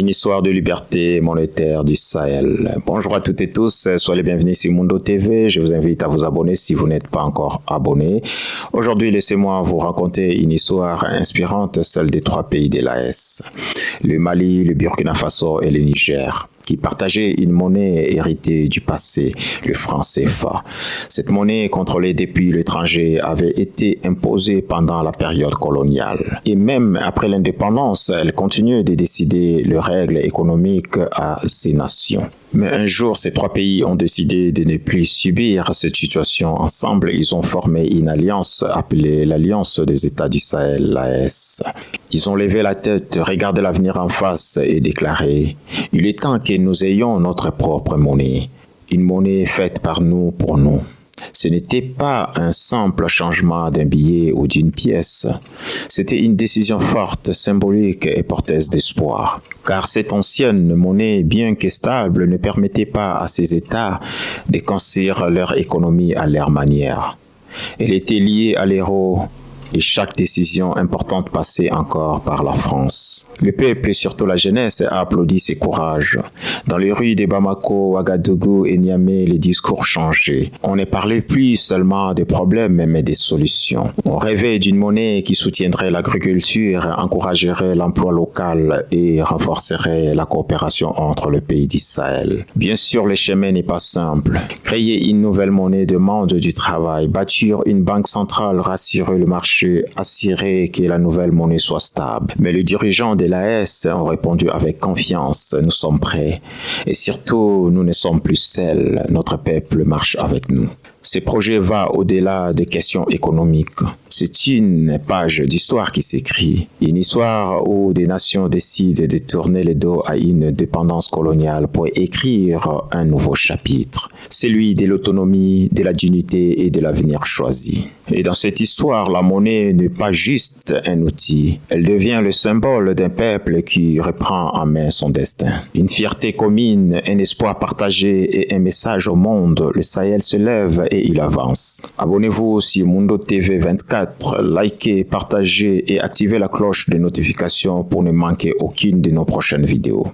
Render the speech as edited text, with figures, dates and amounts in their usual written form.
Une histoire de liberté monétaire du Sahel. Bonjour à toutes et tous, soyez les bienvenus sur Mundo TV. Je vous invite à vous abonner si vous n'êtes pas encore abonné. Aujourd'hui, laissez-moi vous raconter une histoire inspirante, celle des trois pays de l'AES. Le Mali, le Burkina Faso et le Niger, qui partageaient une monnaie héritée du passé, le franc CFA. Cette monnaie contrôlée depuis l'étranger avait été imposée pendant la période coloniale. Et même après l'indépendance, elle continue de décider les règles économiques à ces nations. Mais un jour, ces trois pays ont décidé de ne plus subir cette situation. Ensemble, ils ont formé une alliance appelée l'Alliance des États du Sahel, l'AES. Ils ont levé la tête, regardé l'avenir en face et déclaré « Il est temps que nous ayons notre propre monnaie, une monnaie faite par nous pour nous ». Ce n'était pas un simple changement d'un billet ou d'une pièce. C'était une décision forte, symbolique et porteuse d'espoir. Car cette ancienne monnaie, bien que stable, ne permettait pas à ces États de construire leur économie à leur manière. Elle était liée à l'euro et chaque décision importante passait encore par la France. Le peuple et surtout la jeunesse a applaudi ses courages. Dans les rues de Bamako, Ouagadougou et Niamey, les discours changeaient. On ne parlait plus seulement des problèmes, mais des solutions. On rêvait d'une monnaie qui soutiendrait l'agriculture, encouragerait l'emploi local et renforcerait la coopération entre les pays du Sahel. Bien sûr, le chemin n'est pas simple. Créer une nouvelle monnaie demande du travail, bâtir une banque centrale, rassurer le marché, assurer que la nouvelle monnaie soit stable. Mais les dirigeants de l'AES ont répondu avec confiance, nous sommes prêts. Et surtout, nous ne sommes plus seuls, notre peuple marche avec nous. Ce projet va au-delà des questions économiques. C'est une page d'histoire qui s'écrit. Une histoire où des nations décident de tourner le dos à une dépendance coloniale pour écrire un nouveau chapitre. Celui de l'autonomie, de la dignité et de l'avenir choisi. Et dans cette histoire, la monnaie n'est pas juste un outil. Elle devient le symbole d'un peuple qui reprend en main son destin. Une fierté commune, un espoir partagé et un message au monde. Le Sahel se lève et il avance. Abonnez-vous sur Mundo TV 24, likez, partagez et activez la cloche de notification pour ne manquer aucune de nos prochaines vidéos.